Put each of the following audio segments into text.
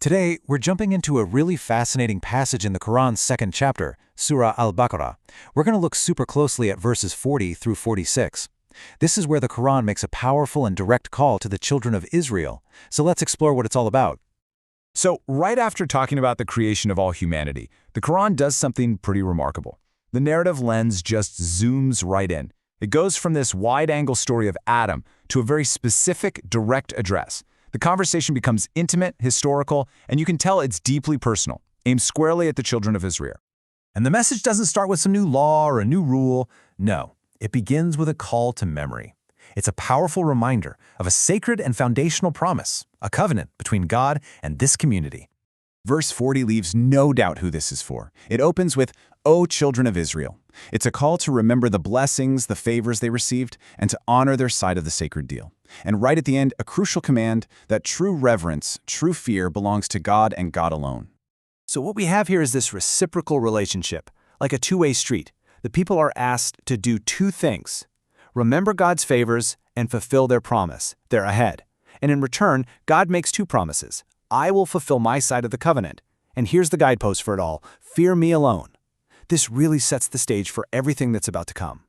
Today, we're jumping into a really fascinating passage in the Quran's second chapter, Surah Al-Baqarah. We're going to look super closely at verses 40 through 46. This is where the Quran makes a powerful and direct call to the children of Israel. So let's explore what it's all about. So, right after talking about the creation of all humanity, the Quran does something pretty remarkable. The narrative lens just zooms right in. It goes from this wide-angle story of Adam to a very specific, direct address. The conversation becomes intimate, historical, and you can tell it's deeply personal, aimed squarely at the children of Israel. And the message doesn't start with some new law or a new rule. No, it begins with a call to memory. It's a powerful reminder of a sacred and foundational promise, a covenant between God and this community. Verse 40 leaves no doubt who this is for. It opens with, "O children of Israel." It's a call to remember the blessings, the favors they received, and to honor their side of the sacred deal. And right at the end, a crucial command that true reverence, true fear belongs to God and God alone. So what we have here is this reciprocal relationship, like a two-way street. The people are asked to do two things: remember God's favors and fulfill their promise. They're ahead. And in return, God makes two promises. I will fulfill my side of the covenant. And here's the guidepost for it all: fear me alone. This really sets the stage for everything that's about to come.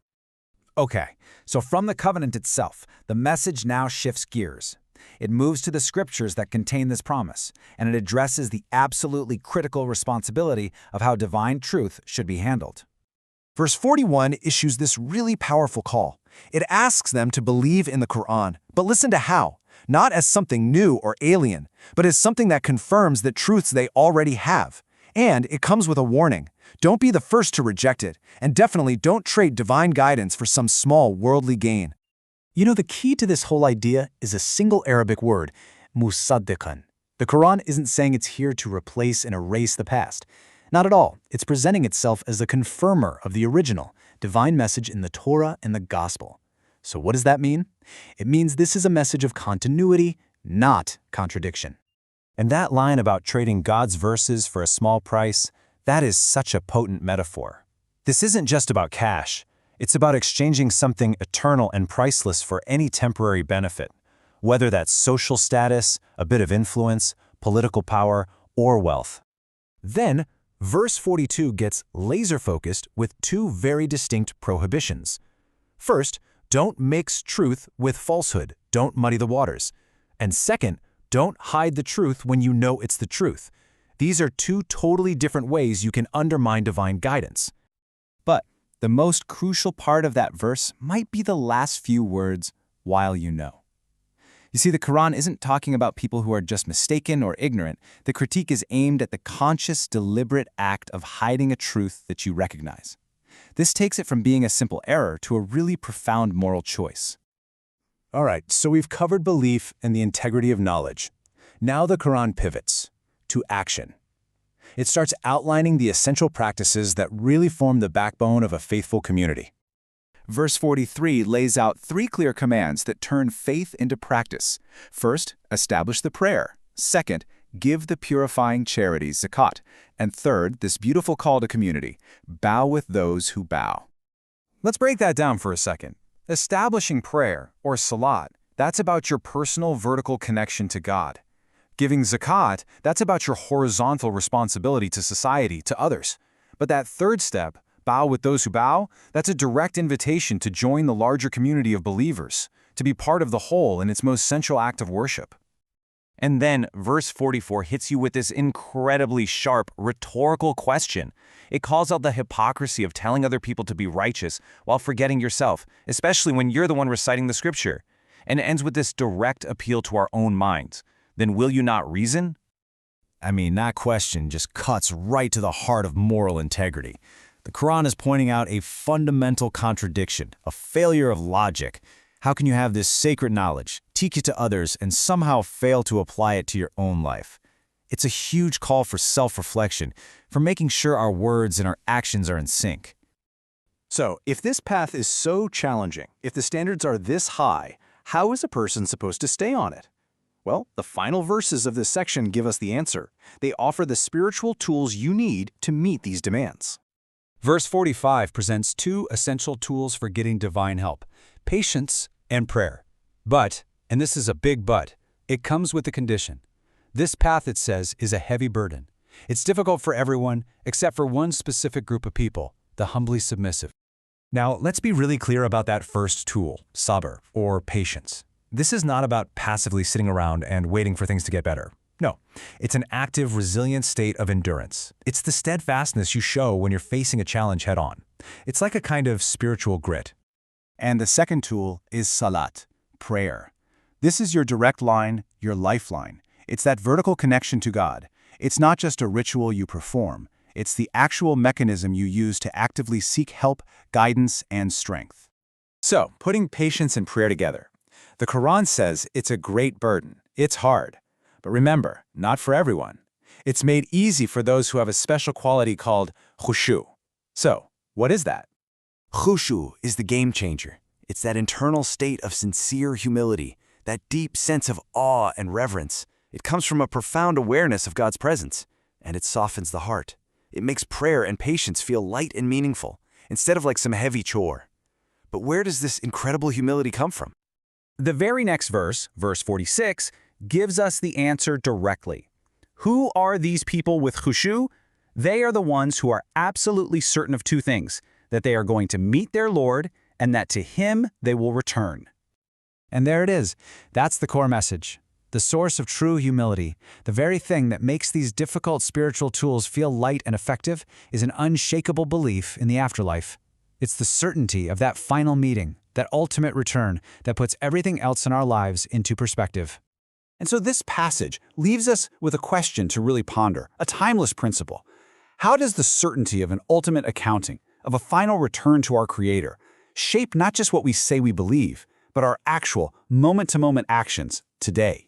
Okay, so from the covenant itself, the message now shifts gears. It moves to the scriptures that contain this promise, and it addresses the absolutely critical responsibility of how divine truth should be handled. Verse 41 issues this really powerful call. It asks them to believe in the Quran, but listen to how. Not as something new or alien, but as something that confirms the truths they already have. And it comes with a warning. Don't be the first to reject it, and definitely don't trade divine guidance for some small worldly gain. You know, the key to this whole idea is a single Arabic word, musaddiqan. The Quran isn't saying it's here to replace and erase the past. Not at all. It's presenting itself as the confirmer of the original, divine message in the Torah and the Gospel. So what does that mean? It means this is a message of continuity, not contradiction. And that line about trading God's verses for a small price, that is such a potent metaphor. This isn't just about cash. It's about exchanging something eternal and priceless for any temporary benefit, whether that's social status, a bit of influence, political power, or wealth. Then, verse 42 gets laser-focused with two very distinct prohibitions. First, don't mix truth with falsehood. Don't muddy the waters. And second, don't hide the truth when you know it's the truth. These are two totally different ways you can undermine divine guidance. But the most crucial part of that verse might be the last few words, "while you know." You see, the Quran isn't talking about people who are just mistaken or ignorant. The critique is aimed at the conscious, deliberate act of hiding a truth that you recognize. This takes it from being a simple error to a really profound moral choice. All right, so we've covered belief and the integrity of knowledge. Now the Quran pivots to action. It starts outlining the essential practices that really form the backbone of a faithful community. Verse 43 lays out three clear commands that turn faith into practice. First, establish the prayer. Second, give the purifying charity, zakat. And third, this beautiful call to community: bow with those who bow. Let's break that down for a second. Establishing prayer, or Salat, that's about your personal vertical connection to God. Giving zakat, that's about your horizontal responsibility to society, to others. But that third step, bow with those who bow, that's a direct invitation to join the larger community of believers, to be part of the whole in its most central act of worship. And then verse 44 hits you with this incredibly sharp, rhetorical question. It calls out the hypocrisy of telling other people to be righteous while forgetting yourself, especially when you're the one reciting the scripture. And it ends with this direct appeal to our own minds. Then will you not reason? I mean, that question just cuts right to the heart of moral integrity. The Quran is pointing out a fundamental contradiction, a failure of logic. How can you have this sacred knowledge, teach it to others, and somehow fail to apply it to your own life? It's a huge call for self-reflection, for making sure our words and our actions are in sync. So, if this path is so challenging, if the standards are this high, how is a person supposed to stay on it? Well, the final verses of this section give us the answer. They offer the spiritual tools you need to meet these demands. Verse 45 presents two essential tools for getting divine help: patience and prayer. But, and this is a big but, it comes with a condition. This path, it says, is a heavy burden. It's difficult for everyone except for one specific group of people, the humbly submissive. Now, let's be really clear about that first tool, sabr, or patience. This is not about passively sitting around and waiting for things to get better. No, it's an active, resilient state of endurance. It's the steadfastness you show when you're facing a challenge head-on. It's like a kind of spiritual grit. And the second tool is salat, prayer. This is your direct line, your lifeline. It's that vertical connection to God. It's not just a ritual you perform. It's the actual mechanism you use to actively seek help, guidance, and strength. So, putting patience and prayer together. The Quran says it's a great burden. It's hard. But remember, not for everyone. It's made easy for those who have a special quality called khushu. So, what is that? Khushu is the game changer. It's that internal state of sincere humility, that deep sense of awe and reverence. It comes from a profound awareness of God's presence, and it softens the heart. It makes prayer and patience feel light and meaningful, instead of like some heavy chore. But where does this incredible humility come from? The very next verse, verse 46, gives us the answer directly. Who are these people with khushu? They are the ones who are absolutely certain of two things, that they are going to meet their Lord and that to Him they will return. And there it is. That's the core message. The source of true humility, the very thing that makes these difficult spiritual tools feel light and effective, is an unshakable belief in the afterlife. It's the certainty of that final meeting, that ultimate return, that puts everything else in our lives into perspective. And so this passage leaves us with a question to really ponder, a timeless principle. How does the certainty of an ultimate accounting, of a final return to our Creator, shape not just what we say we believe, but our actual moment-to-moment actions today?